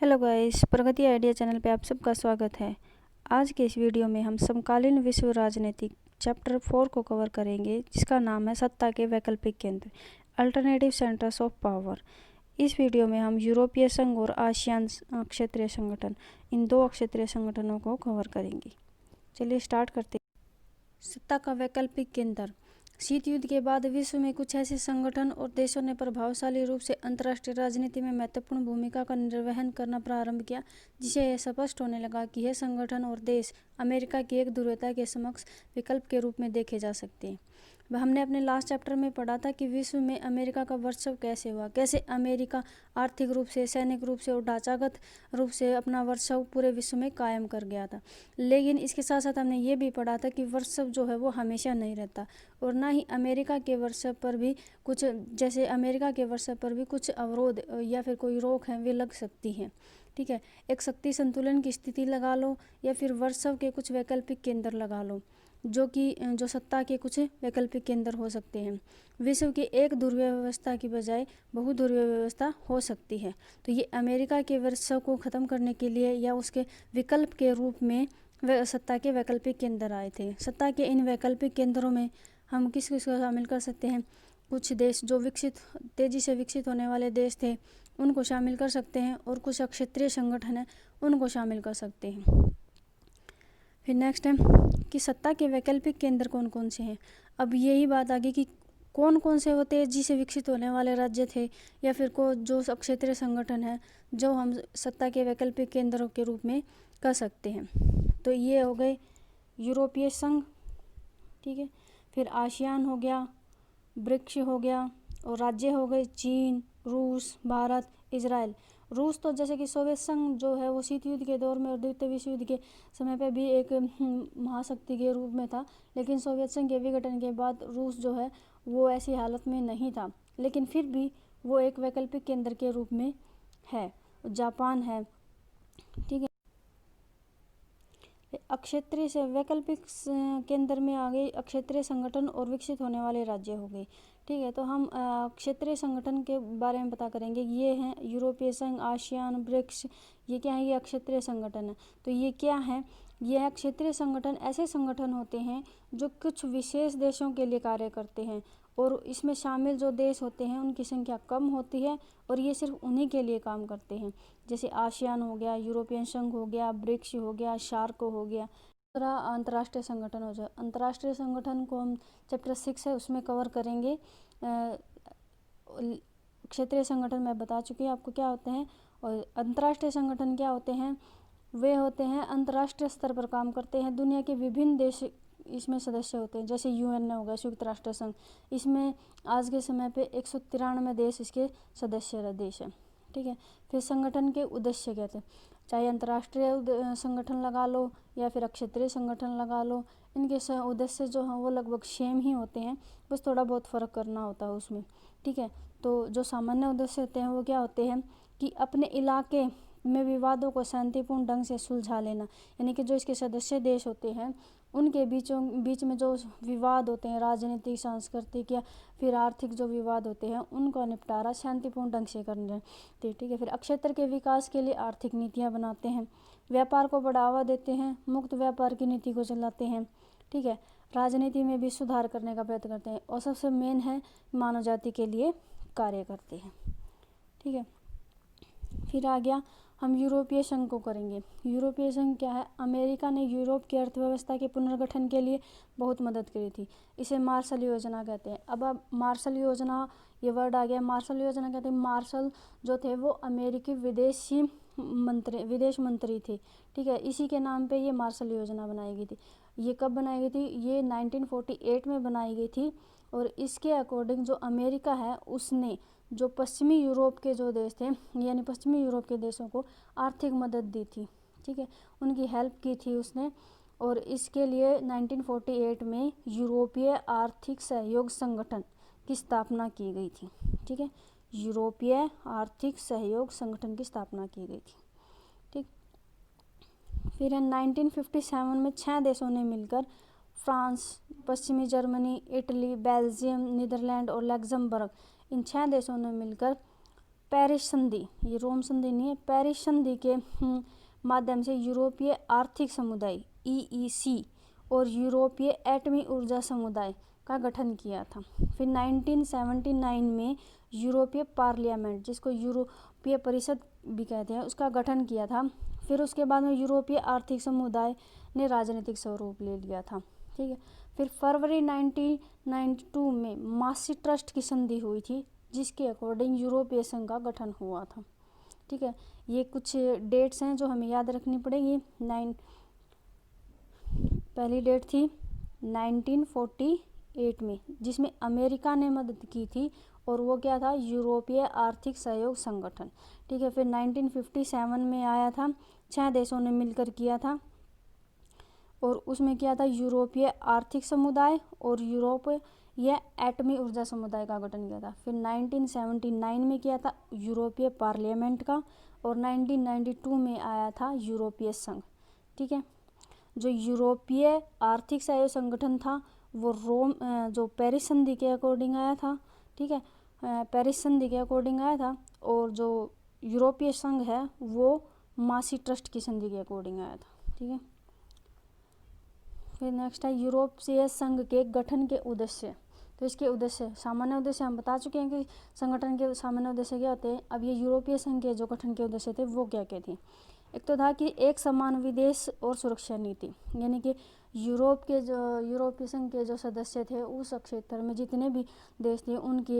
Hello guys, प्रगति idea channel पे आप सबका स्वागत है। आज के इस वीडियो में हम समकालीन विश्व राजनीति चैप्टर 4 को कवर करेंगे, जिसका नाम है सत्ता के वैकल्पिक केंद्र, अल्टरनेटिव सेंटर्स ऑफ पावर। इस वीडियो में हम यूरोपीय संघ और आसियान क्षेत्रीय संगठन, इन दो क्षेत्रीय संगठनों को कवर करेंगे। चलिए स्टार्ट करते हैं। सत्ता का वैकल्पिक केंद्र। शीत युद्ध के बाद विश्व में कुछ ऐसे संगठन और देशों ने प्रभावशाली रूप से अंतर्राष्ट्रीय राजनीति में महत्वपूर्ण भूमिका का निर्वहन करना प्रारंभ किया, जिसे यह स्पष्ट होने लगा कि यह संगठन और देश अमेरिका की एक ध्रुवीयता के समक्ष विकल्प के रूप में देखे जा सकते हैं। वह हमने अपने लास्ट चैप्टर में पढ़ा था कि विश्व में अमेरिका का वर्चस्व कैसे हुआ, कैसे अमेरिका आर्थिक रूप से, सैनिक रूप से और ढांचागत रूप से अपना वर्चस्व पूरे विश्व में कायम कर गया था। लेकिन इसके साथ साथ हमने ये भी पढ़ा था कि वर्चस्व जो है वो हमेशा नहीं रहता, और ना ही अमेरिका के वर्चस्व पर भी कुछ, जैसे अमेरिका के वर्चस्व पर भी कुछ अवरोध या फिर कोई रोक है वे लग सकती हैं। ठीक है, एक शक्ति संतुलन की स्थिति लगा लो या फिर वर्चस्व के कुछ वैकल्पिक केंद्र लगा लो, जो सत्ता के कुछ वैकल्पिक केंद्र हो सकते हैं। विश्व की एक ध्रुवीय व्यवस्था की बजाय बहुध्रुवीय व्यवस्था हो सकती है। तो ये अमेरिका के वर्चस्व को ख़त्म करने के लिए या उसके विकल्प के रूप में सत्ता के वैकल्पिक केंद्र आए थे। सत्ता के इन वैकल्पिक केंद्रों में हम किस किस को शामिल कर सकते हैं? कुछ देश जो तेज़ी से विकसित होने वाले देश थे उनको शामिल कर सकते हैं, और कुछ क्षेत्रीय संगठन हैं उनको शामिल कर सकते हैं। फिर नेक्स्ट है कि सत्ता के वैकल्पिक केंद्र कौन कौन से हैं। अब यही बात आ गई कि कौन कौन से वो तेजी से विकसित होने वाले राज्य थे या फिर जो क्षेत्रीय संगठन है जो हम सत्ता के वैकल्पिक केंद्रों के रूप में कर सकते हैं। तो ये हो गए यूरोपीय संघ, ठीक है, फिर आसियान हो गया, ब्रिक्स हो गया, और राज्य हो गए चीन, रूस, भारत, इजराइल। रूस तो जैसे कि सोवियत संघ जो है वो शीत युद्ध के दौर में और द्वितीय विश्व युद्ध के समय पे भी एक महाशक्ति के रूप में था, लेकिन सोवियत संघ के विघटन के बाद रूस जो है वो ऐसी हालत में नहीं था, लेकिन फिर भी वो एक वैकल्पिक केंद्र के रूप में है। जापान है, ठीक है। अक्षेत्रीय से वैकल्पिक केंद्र में आ गए अक्षेत्रीय संगठन और विकसित होने वाले राज्य हो गए। ठीक है, तो हम क्षेत्रीय संगठन के बारे में पता करेंगे। ये हैं यूरोपीय संघ, आसियान, ब्रिक्स। ये क्या है? ये अक्षेत्रीय संगठन है। तो ये क्या है? यह क्षेत्रीय संगठन ऐसे संगठन होते हैं जो कुछ विशेष देशों के लिए कार्य करते हैं, और इसमें शामिल जो देश होते हैं उनकी संख्या कम होती है, और ये सिर्फ उन्हीं के लिए काम करते हैं। जैसे आसियान हो गया, यूरोपियन संघ हो गया, ब्रिक्स हो गया, शार्क हो गया। दूसरा अंतर्राष्ट्रीय संगठन हो जाए। अंतर्राष्ट्रीय संगठन को हम चैप्टर 6 है उसमें कवर करेंगे। क्षेत्रीय संगठन मैं बता चुकी हूँ आपको क्या होते हैं, और अंतर्राष्ट्रीय संगठन क्या होते हैं? वे होते हैं अंतर्राष्ट्रीय स्तर पर काम करते हैं। दुनिया के विभिन्न देश इसमें सदस्य होते हैं। जैसे यूएन हो गया, संयुक्त राष्ट्र संघ, इसमें आज के समय पे 193 देश इसके सदस्य देश हैं। ठीक है, फिर संगठन के उद्देश्य क्या थे? चाहे अंतर्राष्ट्रीय संगठन लगा लो या फिर क्षेत्रीय संगठन लगा लो, इनके उद्देश्य जो हैं वो लगभग सेम ही होते हैं, बस थोड़ा बहुत फ़र्क करना होता है उसमें। ठीक है, तो जो सामान्य उद्देश्य होते हैं वो क्या होते हैं कि अपने इलाके में विवादों को शांतिपूर्ण ढंग से सुलझा लेना, यानी कि जो इसके सदस्य देश होते हैं उनके बीच में जो विवाद होते हैं, राजनीतिक, सांस्कृतिक या फिर आर्थिक जो विवाद होते हैं, उनका निपटारा शांतिपूर्ण ढंग से करना। ठीक है, फिर क्षेत्र के विकास के लिए आर्थिक नीतियाँ बनाते हैं, व्यापार को बढ़ावा देते हैं, मुक्त व्यापार की नीति को चलाते हैं। ठीक है, राजनीति में भी सुधार करने का प्रयत्न करते हैं, और सबसे मेन है मानव जाति के लिए कार्य करते हैं। ठीक है, फिर आ गया हम यूरोपीय संघ को करेंगे। यूरोपीय संघ क्या है? अमेरिका ने यूरोप की अर्थव्यवस्था के पुनर्गठन के लिए बहुत मदद करी थी। इसे मार्शल योजना कहते हैं। अब मार्शल योजना, ये वर्ड आ गया। मार्शल योजना कहते हैं, मार्शल जो थे वो अमेरिकी विदेश मंत्री थे। ठीक है, इसी के नाम पे ये मार्शल योजना बनाई गई थी। ये कब बनाई गई थी? ये 1948 में बनाई गई थी, और इसके अकॉर्डिंग जो अमेरिका है उसने जो पश्चिमी यूरोप के जो देश थे, यानी पश्चिमी यूरोप के देशों को आर्थिक मदद दी थी। ठीक है, उनकी हेल्प की थी उसने, और इसके लिए 1948 में यूरोपीय आर्थिक सहयोग संगठन की स्थापना की गई थी। ठीक है, यूरोपीय आर्थिक सहयोग संगठन की स्थापना की गई थी। ठीक, फिर 1957 में 6 देशों ने मिलकर फ्रांस, पश्चिमी जर्मनी, इटली, बेल्जियम, नीदरलैंड और लग्जमबर्ग, इन 6 देशों ने मिलकर पेरिस संधि, ये रोम संधि नहीं है, पेरिस संधि के माध्यम से यूरोपीय आर्थिक समुदाय EEC और यूरोपीय एटमी ऊर्जा समुदाय का गठन किया था। फिर 1979 में यूरोपीय पार्लियामेंट, जिसको यूरोपीय परिषद भी कहते हैं, उसका गठन किया था। फिर उसके बाद में यूरोपीय आर्थिक समुदाय ने राजनीतिक स्वरूप ले लिया था। ठीक है। फिर फरवरी 1992 में maastricht की संधि हुई थी, जिसके अकॉर्डिंग यूरोपीय संघ का गठन हुआ था। ठीक है। ये कुछ डेट्स हैं जो हमें याद रखनी पड़ेगी। पहली डेट थी 1948 में, जिसमें अमेरिका ने मदद की थी, और वो क्या था, यूरोपीय आर्थिक सहयोग संगठन। ठीक है। फिर 1957 में आया था, 6 देशों ने मिलकर किया था, और उसमें क्या था, यूरोपीय आर्थिक समुदाय और यूरोपीय एटमी ऊर्जा समुदाय का गठन किया था। फिर 1979 में किया था यूरोपीय पार्लियामेंट का, और 1992 में आया था यूरोपीय संघ। ठीक है। जो यूरोपीय आर्थिक सहयोग संगठन था वो जो पेरिस संधि के अकॉर्डिंग आया था। ठीक है। पेरिस संधि के अकॉर्डिंग आया था, और जो यूरोपीय संघ है वो maastricht की संधि के अकॉर्डिंग आया था। ठीक है। फिर नेक्स्ट है यूरोपीय संघ के गठन के उद्देश्य। तो इसके उद्देश्य, सामान्य उद्देश्य हम बता चुके हैं कि संगठन के सामान्य उद्देश्य क्या होते हैं। अब ये यूरोपीय संघ के जो गठन के उद्देश्य थे वो क्या क्या थे। एक तो था कि एक समान विदेश और सुरक्षा नीति, यानी कि यूरोपीय संघ के जो सदस्य थे उस क्षेत्र में जितने भी देश थे उनकी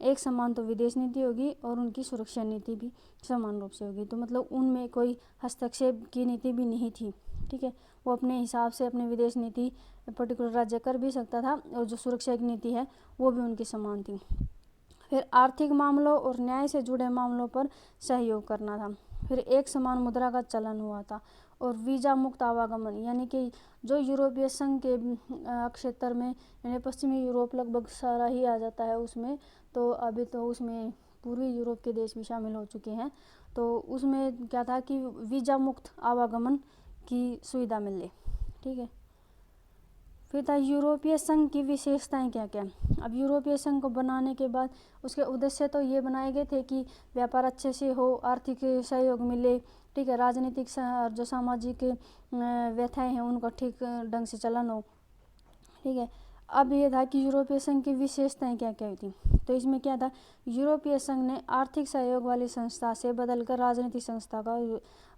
एक समान तो विदेश नीति होगी, और उनकी सुरक्षा नीति भी समान रूप से होगी। तो मतलब उनमें कोई हस्तक्षेप की नीति भी नहीं थी। ठीक है। वो अपने हिसाब से अपनी विदेश नीति पर्टिकुलर राज्य कर भी सकता था, और जो सुरक्षा की नीति है वो भी उनकी समान थी। फिर आर्थिक मामलों और न्याय से जुड़े मामलों पर सहयोग करना था। फिर एक समान मुद्रा का चलन हुआ था, और वीज़ा मुक्त आवागमन, यानी कि जो यूरोपीय संघ के क्षेत्र में, यानी पश्चिमी यूरोप लगभग सारा ही आ जाता है उसमें, तो अभी तो उसमें पूर्वी यूरोप के देश भी शामिल हो चुके हैं। तो उसमें क्या था कि वीज़ा मुक्त आवागमन की सुविधा मिले। ठीक है। फिर था यूरोपीय संघ की विशेषताएं क्या क्या। अब यूरोपीय संघ को बनाने के बाद उसके उद्देश्य तो ये बनाए गए थे कि व्यापार अच्छे से हो, आर्थिक सहयोग मिले। ठीक है। राजनीतिक जो सामाजिक व्यथाएं हैं उनका ठीक ढंग से चलन हो। ठीक है। अब ये था कि यूरोपीय संघ की विशेषताएं क्या क्या थी। तो इसमें क्या था, यूरोपीय संघ ने आर्थिक सहयोग वाली संस्था से बदलकर राजनीतिक संस्था का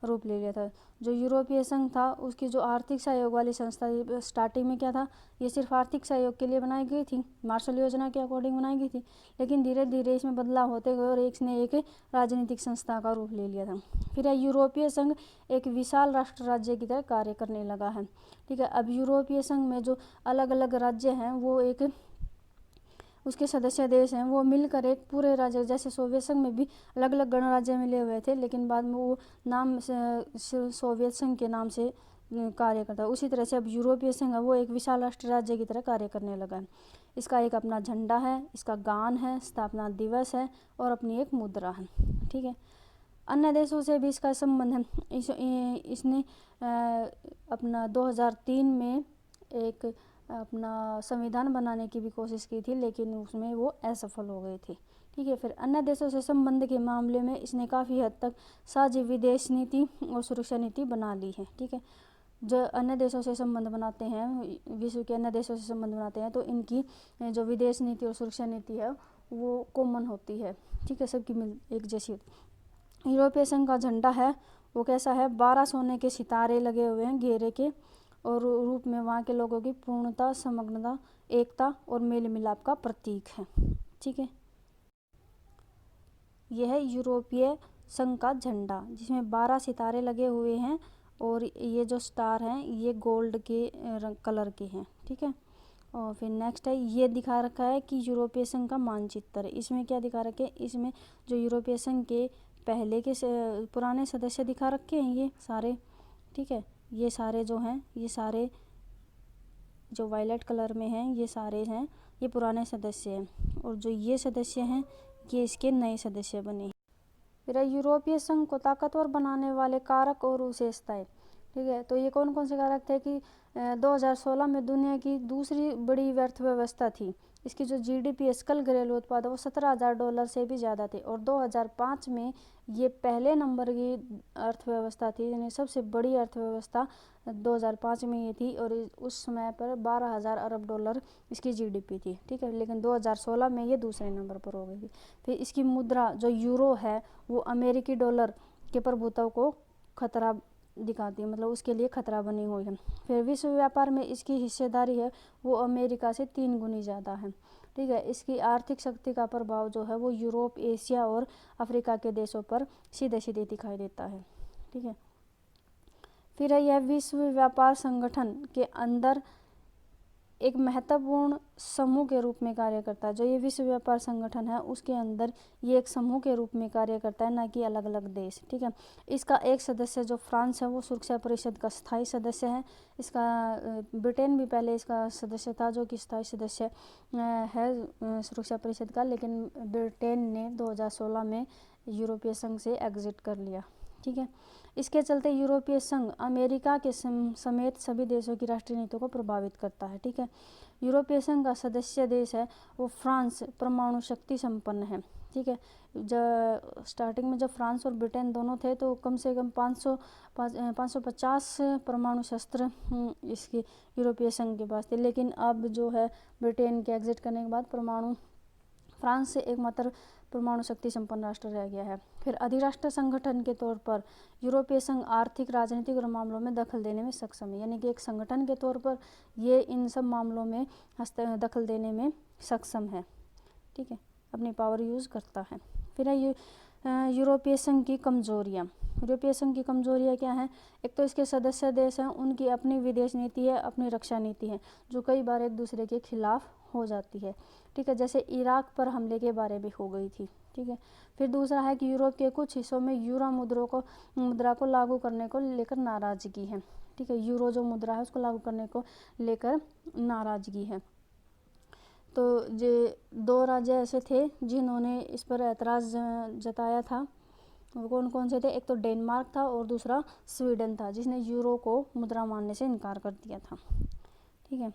रूप ले लिया था। जो यूरोपीय संघ था उसकी जो आर्थिक सहयोग वाली संस्था स्टार्टिंग में क्या था, ये सिर्फ आर्थिक सहयोग के लिए बनाई गई थी, मार्शल योजना के अकॉर्डिंग बनाई गई थी, लेकिन धीरे धीरे इसमें बदलाव होते गए और एक राजनीतिक संस्था का रूप ले लिया था। फिर यूरोपीय संघ एक विशाल राष्ट्र राज्य की तरह कार्य करने लगा है। ठीक है। अब यूरोपीय संघ में जो अलग अलग राज्य हैं वो उसके सदस्य देश हैं वो मिलकर एक पूरे राज्य, जैसे सोवियत संघ में भी अलग अलग गणराज्य मिले हुए थे, लेकिन बाद में वो नाम सोवियत संघ के नाम से कार्य करता है। उसी तरह से अब यूरोपीय संघ है वो एक विशाल राष्ट्र राज्य की तरह कार्य करने लगा है। इसका एक अपना झंडा है, इसका गान है, स्थापना दिवस है, और अपनी एक मुद्रा है। ठीक है। अन्य देशों से भी इसका संबंध है। इसने अपना 2003 में एक अपना संविधान बनाने की भी कोशिश की थी, लेकिन उसमें वो असफल हो गए थे। ठीक है। फिर अन्य देशों से संबंध के मामले में इसने काफ़ी हद तक साझी विदेश नीति और सुरक्षा नीति बना ली है। ठीक है। जो अन्य देशों से संबंध बनाते हैं, विश्व के अन्य देशों से संबंध बनाते हैं, तो इनकी जो विदेश नीति और सुरक्षा नीति है वो कॉमन होती है। ठीक है। सबकी एक जैसी होती। यूरोपीय संघ का झंडा है वो कैसा है, 12 सोने के सितारे लगे हुए हैं घेरे के, और रूप में वहाँ के लोगों की पूर्णता, समग्रता, एकता और मेल मिलाप का प्रतीक है। ठीक है। यह है यूरोपीय संघ का झंडा, जिसमें 12 सितारे लगे हुए हैं, और ये जो स्टार हैं ये गोल्ड के कलर के हैं। ठीक है। और फिर नेक्स्ट है, ये दिखा रखा है कि यूरोपीय संघ का मानचित्र। इसमें क्या दिखा रखे हैं, इसमें जो यूरोपीय संघ के पहले के पुराने सदस्य दिखा रखे हैं ये सारे। ठीक है। ये सारे जो हैं, ये सारे जो वायलेट कलर में हैं ये सारे हैं, ये पुराने सदस्य हैं, और जो ये सदस्य हैं ये इसके नए सदस्य बने। फिर यूरोपीय संघ को ताकतवर बनाने वाले कारक और विशेषताएं। ठीक है। तो ये कौन कौन से कारक थे कि 2016 में दुनिया की दूसरी बड़ी अर्थव्यवस्था थी, इसकी जो जीडीपी सकल घरेलू उत्पाद है वो $17,000 से भी ज़्यादा थे। और 2005 में ये पहले नंबर की अर्थव्यवस्था थी, यानी सबसे बड़ी अर्थव्यवस्था 2005 में ये थी। और उस समय पर $12,000 अरब इसकी जीडीपी थी, ठीक है। लेकिन 2016 में ये दूसरे नंबर पर हो गई थी। फिर इसकी मुद्रा जो यूरो है वो अमेरिकी डॉलर के प्रभुत्व को खतरा दिखाती है, मतलब उसके लिए खतरा बनी हुई है। फिर विश्व व्यापार में इसकी हिस्सेदारी है वो अमेरिका से 3 गुनी ज़्यादा है, ठीक है। इसकी आर्थिक शक्ति का प्रभाव जो है वो यूरोप, एशिया और अफ्रीका के देशों पर सीधे सीधे दिखाई देता है, ठीक है। फिर यह विश्व व्यापार संगठन के अंदर एक महत्वपूर्ण समूह के रूप में कार्य करता है। जो ये विश्व व्यापार संगठन है उसके अंदर ये एक समूह के रूप में कार्य करता है, ना कि अलग अलग देश, ठीक है। इसका एक सदस्य जो फ्रांस है वो सुरक्षा परिषद का स्थायी सदस्य है। इसका ब्रिटेन भी पहले इसका सदस्य था जो कि स्थायी सदस्य है सुरक्षा परिषद का, लेकिन ब्रिटेन ने 2016 में यूरोपीय संघ से एग्जिट कर लिया, ठीक है। इसके चलते यूरोपीय संघ अमेरिका के समेत सभी देशों की राष्ट्रीय नीतियों को प्रभावित करता है, ठीक है। यूरोपीय संघ का सदस्य देश है वो फ्रांस परमाणु शक्ति संपन्न है, ठीक है। जब स्टार्टिंग में जब फ्रांस और ब्रिटेन दोनों थे तो कम से कम 550 परमाणु शस्त्र इसके यूरोपीय संघ के पास थे। लेकिन अब जो है ब्रिटेन के एग्जिट करने के बाद फ्रांस से एकमात्र परमाणु शक्ति संपन्न राष्ट्र रह गया है। फिर अधिराष्ट्र संगठन के तौर पर यूरोपीय संघ आर्थिक, राजनीतिक और मामलों में दखल देने में सक्षम है, यानी कि एक संगठन के तौर पर ये इन सब मामलों में दखल देने में सक्षम है, ठीक है, अपनी पावर यूज़ करता है। फिर है यूरोपीय संघ की कमजोरियाँ। यूरोपीय संघ की कमजोरियाँ क्या हैं? एक तो इसके सदस्य देश हैं उनकी अपनी विदेश नीति है, अपनी रक्षा नीति है, जो कई बार एक दूसरे के खिलाफ हो जाती है, ठीक है। जैसे इराक पर हमले के बारे में हो गई थी, ठीक है। फिर दूसरा है कि यूरोप के कुछ हिस्सों में यूरो मुद्रा को लागू करने को लेकर नाराजगी है, ठीक है। यूरो जो मुद्रा है उसको लागू करने को लेकर नाराजगी है। तो ये 2 राज्य ऐसे थे जिन्होंने इस पर ऐतराज़ जताया था। वो कौन कौन से थे? एक तो डेनमार्क था और दूसरा स्वीडन था, जिसने यूरो को मुद्रा मानने से इनकार कर दिया था, ठीक है।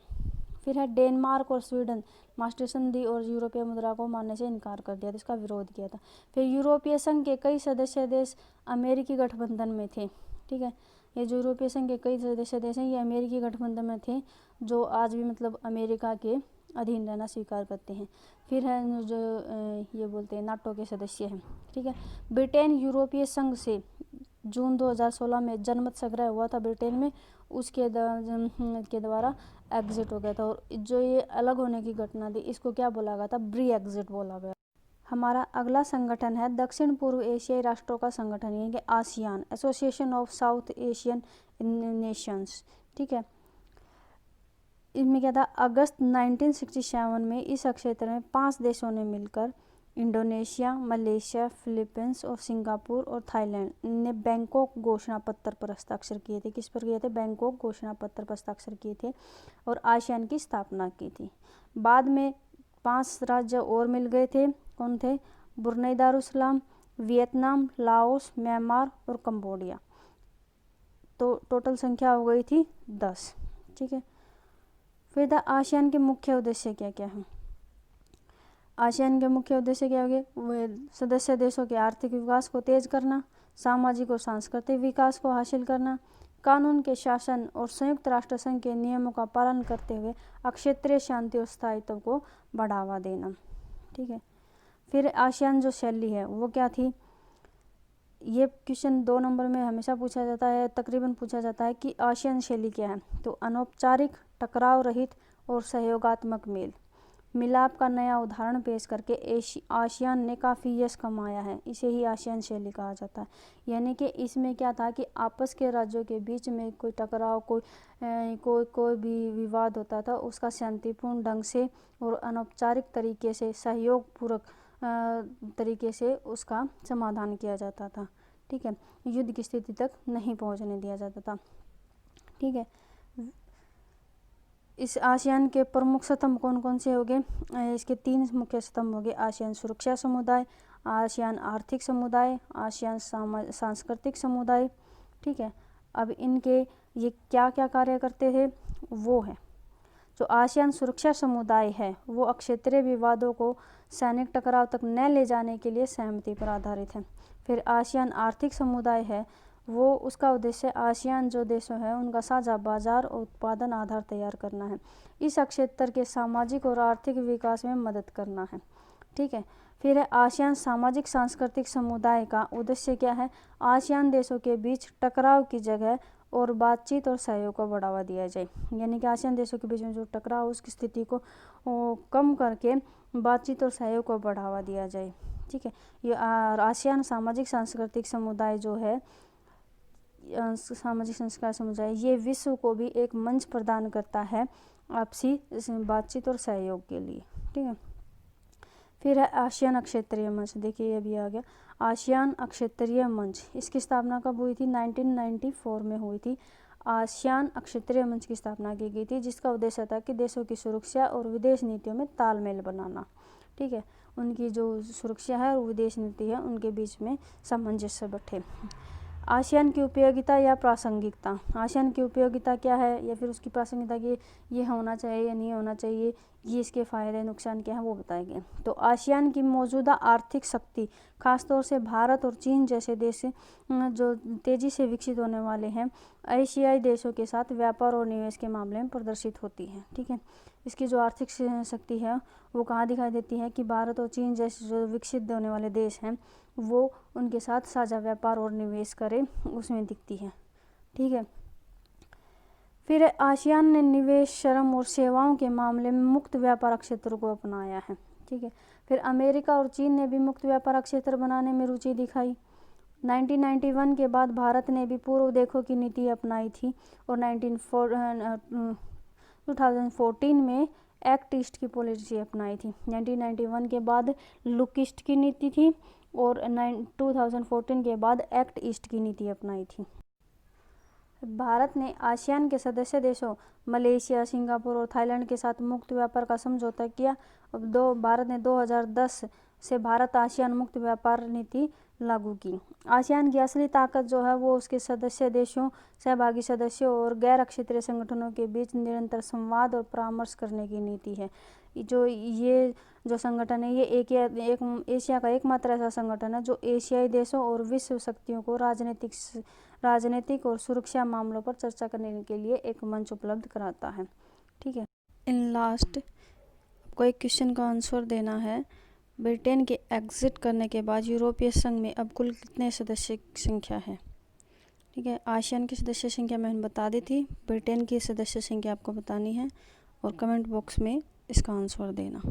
फिर है डेनमार्क और स्वीडन मास्टर संधि और यूरोपीय मुद्रा को मानने से इनकार कर दिया था, इसका विरोध किया था। फिर यूरोपीय संघ के कई सदस्य देश अमेरिकी गठबंधन में थे, ठीक है। ये जो यूरोपीय संघ के कई सदस्य देश हैं ये अमेरिकी गठबंधन में थे, जो आज भी मतलब अमेरिका के अधीन रहना स्वीकार करते हैं। फिर है जो ये बोलते हैं नाटो के सदस्य हैं, ठीक है। ब्रिटेन यूरोपीय संघ से जून 2016 में जनमत संग्रह हुआ था ब्रिटेन में, उसके के द्वारा एग्जिट हो गया था। और जो ये अलग होने की घटना थी इसको क्या बोला गया था? ब्री एग्जिट बोला गया। हमारा अगला संगठन है दक्षिण पूर्व एशियाई राष्ट्रों का संगठन, यानी कि ASEAN, association of south Asian Nations, ठीक है। इसमें क्या था? अगस्त 1967 में इस क्षेत्र में 5 देशों ने मिलकर इंडोनेशिया, मलेशिया, फिलीपींस और सिंगापुर और थाईलैंड ने बैंकॉक घोषणा पत्र पर हस्ताक्षर किए थे। किस पर किए थे? बैंकॉक घोषणा पत्र पर हस्ताक्षर किए थे और आसियान की स्थापना की थी। बाद में 5 राज्य और मिल गए थे। कौन थे? Brunei Darussalam, Vietnam, Laos, Myanmar और कंबोडिया। तो टोटल संख्या हो गई थी 10, ठीक है। फिर था आसियान के मुख्य उद्देश्य क्या क्या हैं? आसियान के मुख्य उद्देश्य क्या होंगे? वह सदस्य देशों के आर्थिक विकास को तेज करना, सामाजिक और सांस्कृतिक विकास को हासिल करना, कानून के शासन और संयुक्त राष्ट्र संघ के नियमों का पालन करते हुए अक्षेत्रीय शांति और स्थायित्व को बढ़ावा देना, ठीक है। फिर आसियान जो शैली है वो क्या थी? ये क्वेश्चन 2 नंबर में हमेशा पूछा जाता है, तकरीबन पूछा जाता है कि आसियान शैली क्या है। तो अनौपचारिक, टकराव रहित और सहयोगात्मक मेल मिलाप का नया उदाहरण पेश करके आसियान ने काफ़ी यश कमाया है। इसे ही आसियान शैली कहा जाता है। यानी कि इसमें क्या था कि आपस के राज्यों के बीच में कोई टकराव, कोई भी विवाद होता था उसका शांतिपूर्ण ढंग से और अनौपचारिक तरीके से, सहयोगपूर्वक तरीके से उसका समाधान किया जाता था, ठीक है। युद्ध की स्थिति तक नहीं पहुंचने दिया जाता था, ठीक है। इस आसियान के प्रमुख स्तंभ कौन कौन से हो गए? इसके 3 मुख्य स्तंभ हो गए। आसियान सुरक्षा समुदाय, आसियान आर्थिक समुदाय, आसियान सांस्कृतिक समुदाय, ठीक है। अब इनके ये क्या क्या कार्य करते थे वो है। जो आसियान सुरक्षा समुदाय है वो अक्षेत्रीय विवादों को सैनिक टकराव तक न ले जाने के लिए सहमति पर आधारित है। फिर आसियान आर्थिक समुदाय है, वो उसका उद्देश्य आसियान जो देशों है उनका साझा बाजार और उत्पादन आधार तैयार करना है, इस क्षेत्र के सामाजिक और आर्थिक विकास में मदद करना है। ठीक है। फिर है आसियान सामाजिक सांस्कृतिक समुदाय का उद्देश्य क्या है, आसियान देशों के बीच टकराव की जगह और बातचीत और सहयोग को बढ़ावा दिया जाए, यानी कि आसियान देशों के बीच में जो टकराव उसकी स्थिति को कम करके बातचीत और सहयोग को बढ़ावा दिया जाए। ठीक है। ये आसियान सामाजिक सांस्कृतिक समुदाय जो है, सामाजिक संस्कार समुदाय, ये विश्व को भी एक मंच प्रदान करता है आपसी बातचीत और सहयोग के लिए। ठीक है। फिर है आसियान अक्षेत्रीय मंच, देखिए ये भी आ गया आसियान अक्षेत्रीय मंच। इसकी स्थापना कब हुई थी, 1994 में हुई थी। आसियान अक्षेत्रीय मंच की स्थापना की गई थी, जिसका उद्देश्य था कि देशों की सुरक्षा और विदेश नीतियों में तालमेल बनाना। ठीक है। उनकी जो सुरक्षा है और विदेश नीति है उनके बीच में सामंजस्य बैठे। आसियान की उपयोगिता या प्रासंगिकता, आसियान की उपयोगिता क्या है या फिर उसकी प्रासंगिकता की ये होना चाहिए या नहीं होना चाहिए, ये इसके फ़ायदे नुकसान क्या है वो बताएंगे। तो आसियान की मौजूदा आर्थिक शक्ति खासतौर से भारत और चीन जैसे देश जो तेज़ी से विकसित होने वाले हैं एशियाई देशों के साथ व्यापार और निवेश के मामले में प्रदर्शित होती है। ठीक है। इसकी जो आर्थिक शक्ति है वो कहाँ दिखाई देती है कि भारत और चीन जैसे जो विकसित होने वाले देश हैं वो उनके साथ साझा व्यापार और निवेश करें उसमें दिखती है। ठीक है। फिर आसियान ने निवेश, श्रम और सेवाओं के मामले में मुक्त व्यापार क्षेत्र को अपनाया है। ठीक है। फिर अमेरिका और चीन ने भी मुक्त व्यापार क्षेत्र बनाने में रुचि दिखाई। 1991 के बाद भारत ने भी पूर्व देखो की नीति अपनाई थी और 2014 में एक्ट ईस्ट की पॉलिसी अपनाई थी। 1991 के बाद लुक ईस्ट की नीति थी और 2014 के बाद एक्ट ईस्ट की नीति अपनाई थी। भारत ने आसियान के सदस्य देशों मलेशिया, सिंगापुर और थाईलैंड के साथ मुक्त व्यापार का समझौता किया। अब भारत ने 2010 से भारत आसियान मुक्त व्यापार नीति लागू की। आसियान की असली ताकत जो है वो उसके सदस्य देशों, सहभागी सदस्यों और गैर क्षेत्रीय संगठनों के बीच निरंतर संवाद और परामर्श करने की नीति है। ये जो संगठन है ये एक एशिया का एकमात्र ऐसा संगठन है जो एशियाई देशों और विश्व शक्तियों को राजनीतिक और सुरक्षा मामलों पर चर्चा करने के लिए एक मंच उपलब्ध कराता है। ठीक है। इन लास्ट आपको एक क्वेश्चन का आंसर देना है। ब्रिटेन के एग्जिट करने के बाद यूरोपीय संघ में अब कुल कितने सदस्य संख्या है। ठीक है। आसियान की सदस्य संख्या मैंने बता दी थी, ब्रिटेन की सदस्य संख्या आपको बतानी है और कमेंट बॉक्स में इसका आंसर देना।